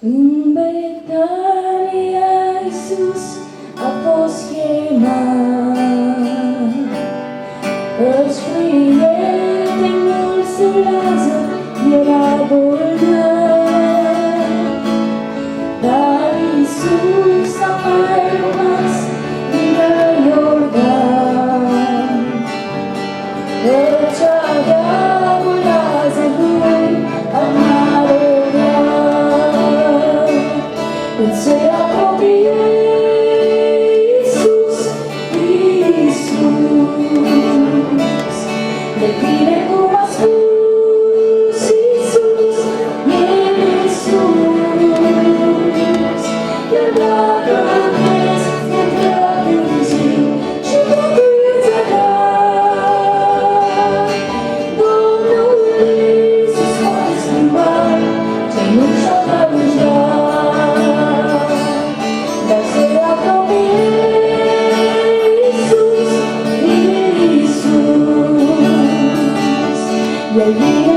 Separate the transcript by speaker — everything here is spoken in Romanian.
Speaker 1: În Betania Iisus a fost chemat, căci prietenul său Lazar era bolnav. Dar Iisus a mai rămas lângă Iordan, căci avea un Lazarul al mare glas. Când se apropie Iisus, de tine cum a spus Iisus, El Iisus. Chiar dacă crezi, intră în zi și locuința ta. Domnul Iisus poate schimba ce nu și-o dărușat. Dar se apropie Iisus, El vine